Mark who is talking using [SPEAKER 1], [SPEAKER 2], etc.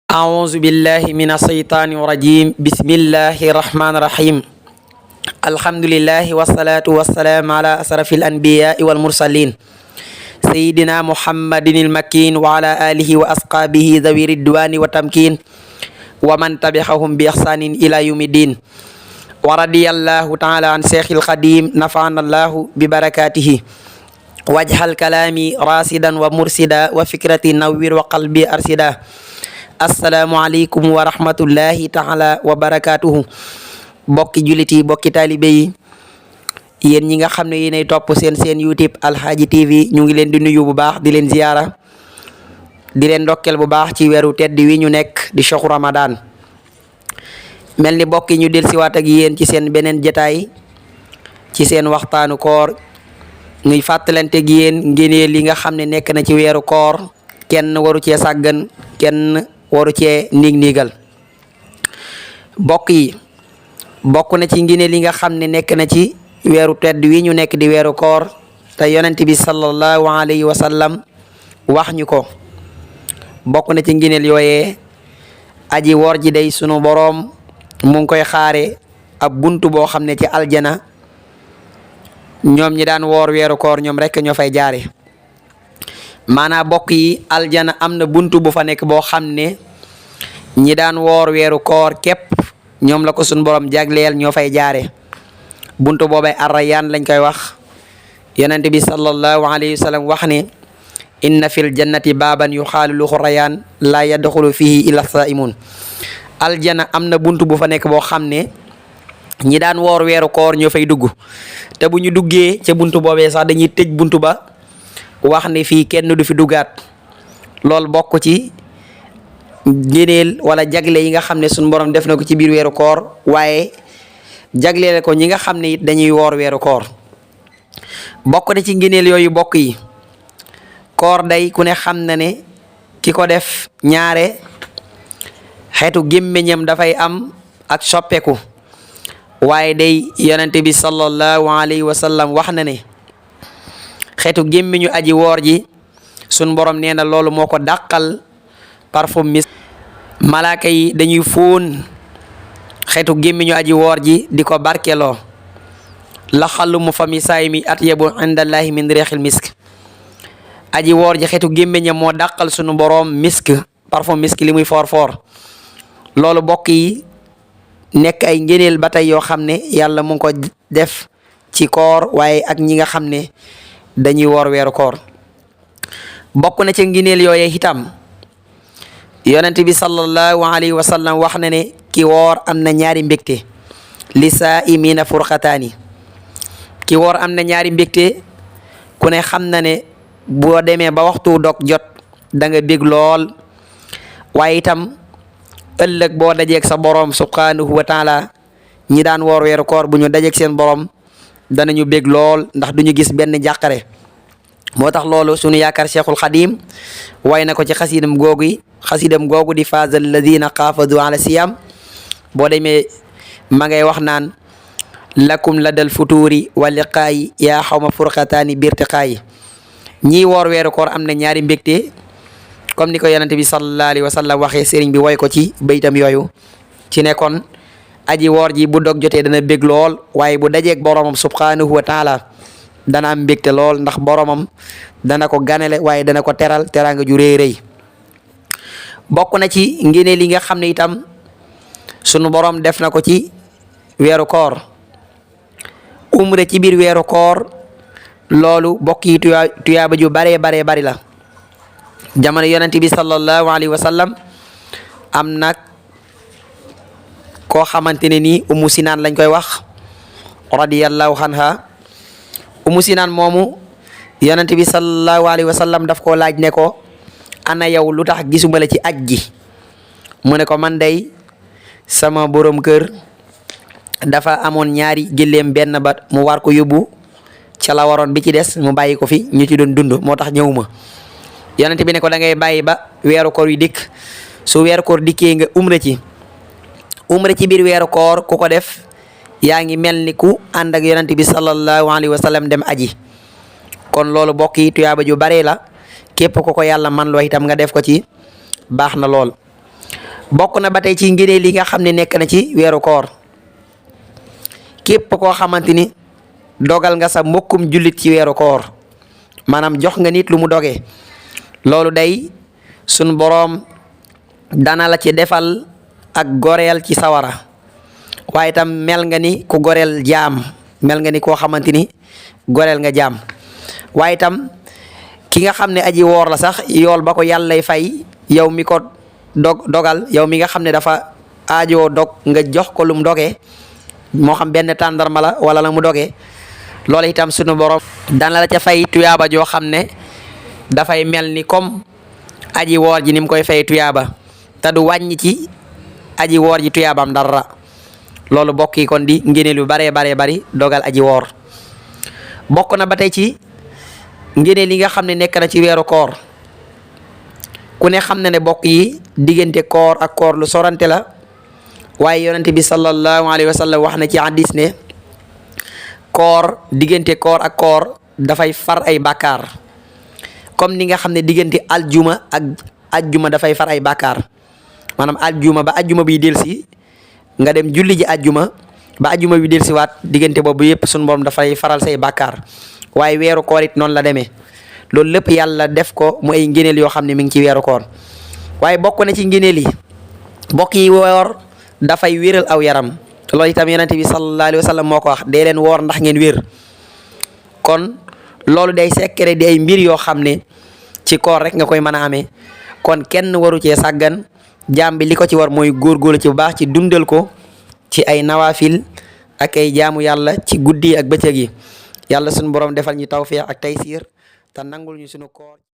[SPEAKER 1] أعوذ بالله من الشيطان الرجيم بسم الله الرحمن الرحيم الحمد لله والصلاة والسلام على أشرف الأنبياء والمرسلين سيدنا محمد المكين وعلى آله وأصحابه ذوي الرضوان والتمكين ومن تبعهم بإحسان إلى يوم الدين ورضي الله تعالى عن شيخ القديم نفعنا الله ببركاته واجعل كلامي راشدا ومرشدا وفكرتي نوّر وقلبي أرشدا asalaamualeykum wa rahmatullahi taala wa barakaatuhu bokki jullit yi bokki taalibe yi yéen ñi nga xam ne yéenay topp seen YouTube Alhaji TV ñu ngi leen di nuyu bu baax di leen ziyaara di leen ndokkel bu baax ci weeru tedd wi ñu nekk di shahru Ramadan mel ni bokki ñu del siwaat ak yéen ci seen beneen jataay ci seen waxtaanu koor ñuy fàttalante ak yéen ngëneel li nga xam ne nekk na ci weeru koor kenn waru cee sàggan kenn waru cee niig-niigal bokk yi bokk na ci ngëneel li nga xam ne nekk na ci weeru tedd wi ñu nekk di weeru koor te yonent bi sallallahu alayhi wa sallam wax ñu ko bokk na ci ngëneel yooyee aji woor ji day sunu boroom mu ngi koy xaare ab buntu boo xam ne ci aljana ñoom ñi daan woor weeru koor ñoom rekk ñoo fay jaare maanaam bokk yi aljana am na buntu bu fa nekk boo xam ne ñi daan woor weeru koor képp ñoom la ko suñ borom jagleel ñoo fay jaare buntu boobay arrayaan lañ koy wax yonent bi sallallahu alayhi wa sallam wax ne inna fil jannati baaban yuxaalu lahu rayaan laa yadxulu fihi illa saimun aljana am na buntu bu fa nekk boo xam ne ñi daan woor weeru koor ñoo fay dugg te bu ñu duggee ca buntu boobee sax dañuy tëj buntu ba wax ne fii kenn du fi dugaat loolu bokk ci ngëneel wala jagle yi nga xam ne suñu borom def na ko ci biir weeru koor waaye jagleel ko ñi nga xam ne it dañuy woor weeru koor bokk na ci ngëneel yooyu bokk yi koor day ku ne xam na ne ki ko def ñaare xeetu gémmiñam dafay am ak soppeeku waaye day yonente bi sallallahu alayhi wa sallam wax na ne xeetu gémmiñu aji woor ji sun borom nee na loolu moo ko dàqal parfum mis malaaka yi dañuy fóon xeetu gémmiñu aji woor ji di ko barkeloo la xalumu fami saay mi atyabu indallahi min reexil misk aji woor ji xeetu gémmiñam moo dàqal sunu borom misk parfum misk li muy foor foor loolu bokk yi nekk ay ngëneel ba tey yoo xam ne yàlla mu ngi ko def ci koor waaye ak ñi nga xam ne dañuy woor weeru koor bokk na ci ngëneel yooyee itam yonent bi sallallahu alayhi wa sallam wax na ne ki woor am na ñaari mbégte li saa'imiina furqataani ki woor am na ñaari mbégte ku ne xam na ne boo demee ba waxtu dog jot da nga bég lool waaye itam ëllëg boo dajeeg sa borom subhanahu wa taala ñi daan woor weeru koor bu ñu dajeeg seen borom danañu bég lool ndax duñu gis benn jàqare moo tax loolu sunu yaakaar cheikhul xadim way na ko ci xasidam googu di faaza alladina xaafadu ala siyam boo demee ma ngay wax naan lakum ladal futuuri wa liqaayi yaa xawma furqataani birtiqaayi ñii woor weeru koor am na ñaari mbégte comme ni ko yonente bi sallallahu alayhi wa sallam waxee sëriñ bi woy ko ci baytam yooyu ci nekkoon aji woor ji bu dog jotee dana bég lool waaye bu dajeeg boromam subhanahu wa taala dana am mbégte lool ndax boromam dana ko ganale waaye dana ko teral teraanga ju rëy rëy bokk na ci ngëneel li nga xam ne itam sunu borom def na ko ci weeru koor umra ci biir weeru koor loolu bokk yi tuyaaba ju baree bari la jamono yonent bi sallallahu alayhi wa sallam am nag koo xamante ne nii Umu Sinaan lañ koy wax radiyallahu anha Umu Sinaan moomu yonent bi sallallahu alayhi wa sallam daf koo laaj ne ko ana yow lu tax gisuma la ci aj gi mu ne ko man day sama borom kër dafa amoon ñaari gëléem benn ba mu war ko yóbbu ca la waroon bi ci des mu bàyyi ko fi ñu ci doon dund moo tax ñëwuma yonent bi ne ko da ngay bàyyi ba weeru koor yu dikk su weeru koor dikkee nga umra ci biir weeru koor ku ko def yaa ngi mel ni ku ànd ak yonent bi sallallahu alayhi wa sallam dem aji kon loolu bokk yi tuyaaba ju bare la képp ko yàlla man loo itam nga def ko ci baax na lool bokk na ba tey ci ngëneel li nga xam ne nekk na ci weeru koor képp koo xamante ni dogal nga sa mbokkum jullit ci weeru koor maanaam jox nga nit lu mu doge loolu day sun boroom dana la ci defal ak goreel ci sawara waaye itam mel nga ni ku goreel jaam mel nga ni koo xamante ni goreel nga jaam waaye itam ki nga xam ne aji woor la sax yool ba ko yàllay fay yow mi ko dogal yow mi nga xam ne dafa aajoo dog nga jox ko lu mu dogee moo xam benn tàndarma la wala la mu dogee loolu itam sunu borom dana la ca fay tuyaaba joo xam ne dafay mel ni comme aji woor ji ni mu koy fay tuyaaba te du wàññi ci aji woor ji tuyaabaam dara loolu bokk yi kon di ngëneel yu baree bari dogal aji woor bokk na ba tey ci ngëneel yi nga xam ne nekk na ci weeru koor ku ne xam na ne bokk yi diggante koor ak koor lu sorante la waaye yonente bi sallallahu alayhi wa sallam wax na ci hadis ne koor diggante koor ak koor dafay far ay bàkkaar comme ni nga xam ne diggante aljuma ak ajjuma dafay far ay bàkkaar maanaam aljuma ba ajjuma bi delsi nga dem julli ji ajjuma ba ajjuma bi delsi waat diggante boobu yëpp sunu borom dafay faral say bàkkaar waaye weeru koor it noonu la demee loolu lépp yàlla def ko mu ay ngëneel yoo xam ne mi ngi ci weeru koor waaye bokk na ci ngëneel yi bokk yi woor dafay wéral aw yaram loolu itam yonente bi sallallahu alayhi wa sallam moo ko wax dee leen woor ndax ngeen wér kon loolu day secret di ay mbir yoo xam ne ci koor rek nga koy mën a amee kon kenn waru cee sàggan jaam bi li ko ci war mooy góorgóorlu ci bu baax ci dundal ko ci ay nawaafil ak ay jaamu yàlla ci guddi ak bëccëg yi yàlla sunu borom defal ñu tawfiq ak taysiir te nangul ñu sunu koor